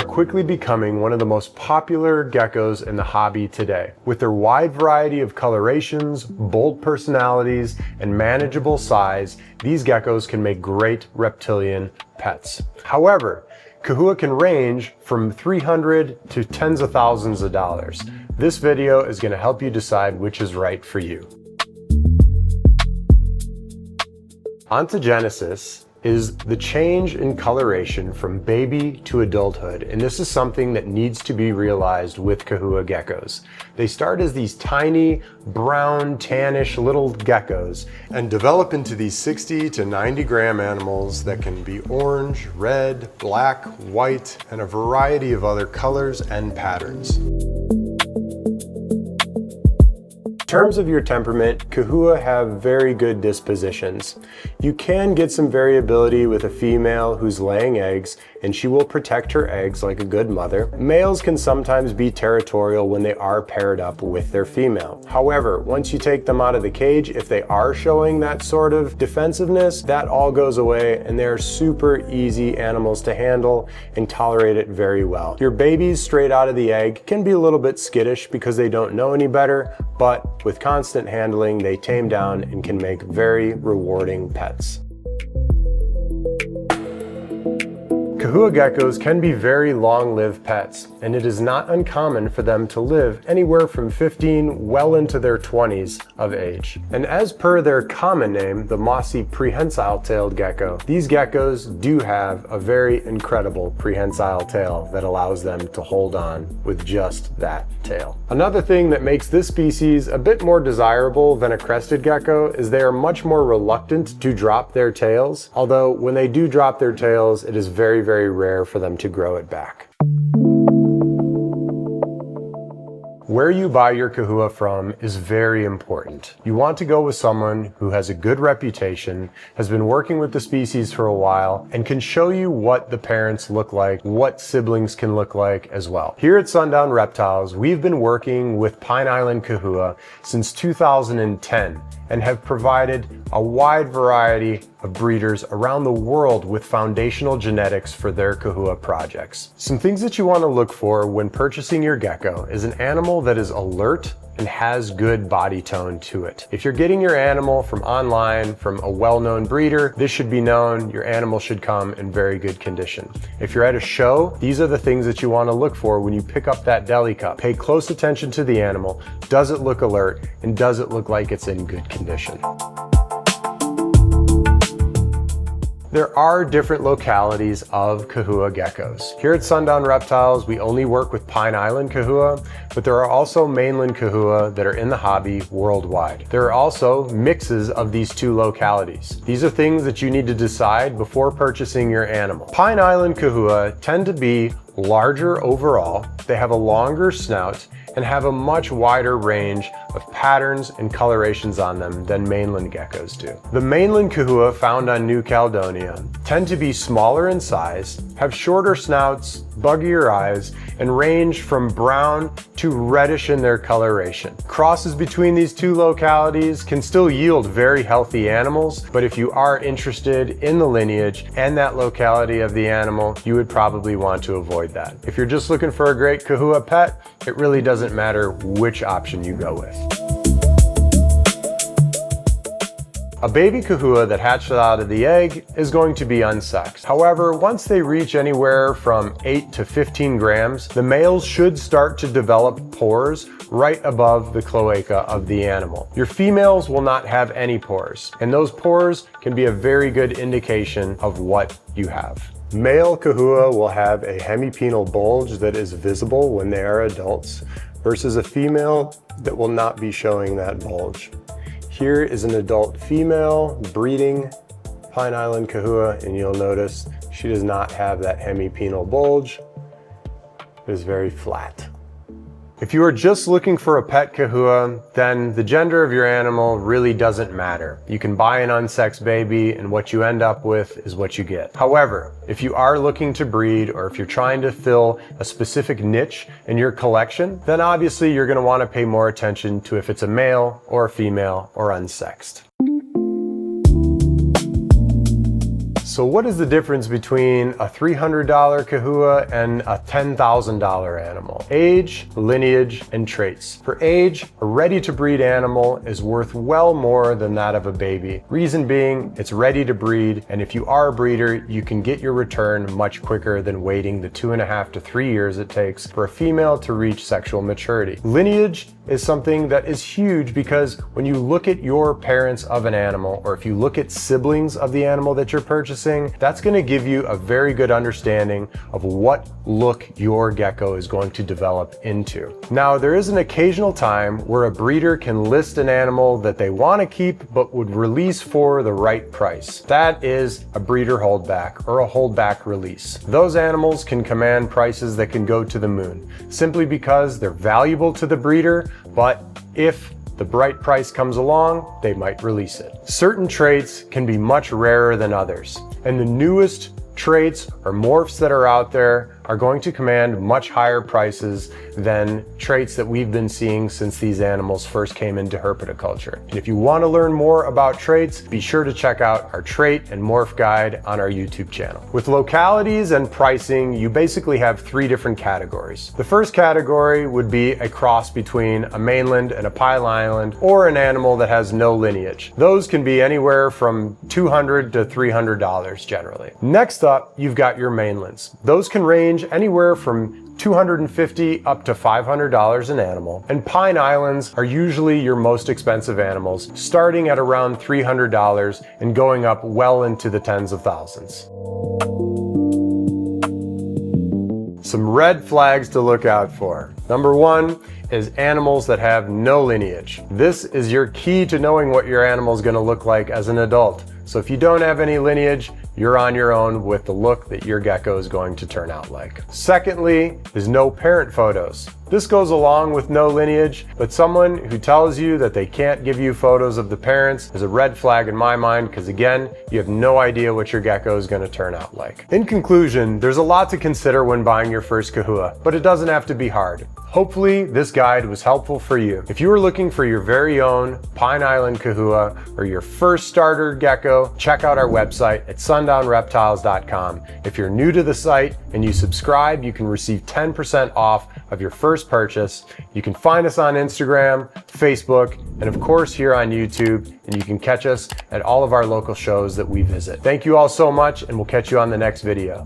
are quickly becoming one of the most popular geckos in the hobby today. With their wide variety of colorations, bold personalities, and manageable size, these geckos can make great reptilian pets. However, Chahoua can range from $300 to tens of thousands of dollars. This video is going to help you decide which is right for you. Ontogenesis is the change in coloration from baby to adulthood, and this is something that needs to be realized with Chahoua geckos. They start as these tiny, brown, tannish little geckos and develop into these 60 to 90 gram animals that can be orange, red, black, white, and a variety of other colors and patterns. In terms of your temperament, Chahoua have very good dispositions. You can get some variability with a female who's laying eggs, and she will protect her eggs like a good mother. Males can sometimes be territorial when they are paired up with their female. However, once you take them out of the cage, if they are showing that sort of defensiveness, that all goes away, and they're super easy animals to handle and tolerate it very well. Your babies straight out of the egg can be a little bit skittish because they don't know any better, but with constant handling, they tame down and can make very rewarding pets. Chahoua geckos can be very long-lived pets, and it is not uncommon for them to live anywhere from 15 well into their 20s of age. And as per their common name, the mossy prehensile-tailed gecko, these geckos do have a very incredible prehensile tail that allows them to hold on with just that tail. Another thing that makes this species a bit more desirable than a crested gecko is they are much more reluctant to drop their tails, although when they do drop their tails, it is very rare for them to grow it back. Where you buy your Chahoua from is very important. You want to go with someone who has a good reputation, has been working with the species for a while, and can show you what the parents look like, what siblings can look like as well. Here at Sundown Reptiles, we've been working with Pine Island Chahoua since 2010 and have provided a wide variety of breeders around the world with foundational genetics for their Chahoua projects. Some things that you want to look for when purchasing your gecko is an animal that is alert and has good body tone to it. If you're getting your animal from online, from a well-known breeder, this should be known. Your animal should come in very good condition. If you're at a show, these are the things that you want to look for when you pick up that deli cup. Pay close attention to the animal. Does it look alert? And does it look like it's in good condition? There are different localities of Chahoua geckos. Here at Sundown Reptiles, we only work with Pine Island Chahoua, but there are also Mainland Chahoua that are in the hobby worldwide. There are also mixes of these two localities. These are things that you need to decide before purchasing your animal. Pine Island Chahoua tend to be larger overall, they have a longer snout, and have a much wider range of patterns and colorations on them than mainland geckos do. The mainland Chahoua found on New Caledonia tend to be smaller in size, have shorter snouts, buggier eyes, and range from brown to reddish in their coloration. Crosses between these two localities can still yield very healthy animals, but if you are interested in the lineage and that locality of the animal, you would probably want to avoid that. If you're just looking for a great Chahoua pet, it really doesn't matter which option you go with. A baby Chahoua that hatched out of the egg is going to be unsexed. However, once they reach anywhere from 8 to 15 grams, the males should start to develop pores right above the cloaca of the animal. Your females will not have any pores, and those pores can be a very good indication of what you have. Male Chahoua will have a hemipenal bulge that is visible when they are adults, versus a female that will not be showing that bulge. Here is an adult female breeding Pine Island Chahoua, and you'll notice she does not have that hemipenal bulge. It is very flat. If you are just looking for a pet Chahoua, then the gender of your animal really doesn't matter. You can buy an unsexed baby, and what you end up with is what you get. However, if you are looking to breed, or if you're trying to fill a specific niche in your collection, then obviously you're going to want to pay more attention to if it's a male or a female or unsexed. So So what is the difference between a $300 Chahoua and a $10,000 animal? Age, lineage, and traits. For age, a ready-to-breed animal is worth well more than that of a baby. Reason being, it's ready to breed, and if you are a breeder, you can get your return much quicker than waiting the 2.5 to 3 years it takes for a female to reach sexual maturity. Lineage is something that is huge because when you look at your parents of an animal, or if you look at siblings of the animal that you're purchasing, that's going to give you a very good understanding of what look your gecko is going to develop into. Now, there is an occasional time where a breeder can list an animal that they want to keep but would release for the right price. That is a breeder holdback or a holdback release. Those animals can command prices that can go to the moon simply because they're valuable to the breeder, but if the right price comes along, they might release it. Certain traits can be much rarer than others, and the newest traits or morphs that are out there are going to command much higher prices than traits that we've been seeing since these animals first came into herpetoculture. And if you want to learn more about traits, be sure to check out our trait and morph guide on our YouTube channel. With localities and pricing, you basically have 3 different categories. The first category would be a cross between a mainland and a Pine Island, or an animal that has no lineage. Those can be anywhere from $200 to $300 generally. Next up, you've got your mainlands. Those can range anywhere from $250 up to $500 an animal, and Pine Islands are usually your most expensive animals, starting at around $300 and going up well into the tens of thousands. Some red flags to look out for. Number 1 is animals that have no lineage. This is your key to knowing what your animal is going to look like as an adult. So if you don't have any lineage, you're on your own with the look that your gecko is going to turn out like. Secondly is no parent photos. This goes along with no lineage, but someone who tells you that they can't give you photos of the parents is a red flag in my mind, because again, you have no idea what your gecko is going to turn out like. In conclusion, there's a lot to consider when buying your first Chahoua, but it doesn't have to be hard. Hopefully this guide was helpful for you. If you are looking for your very own Pine Island Chahoua or your first starter gecko, check out our website at sundownreptiles.com. If you're new to the site and you subscribe, you can receive 10% off of your first purchase. You can find us on Instagram, Facebook, and of course here on YouTube, and you can catch us at all of our local shows that we visit. Thank you all so much, and we'll catch you on the next video.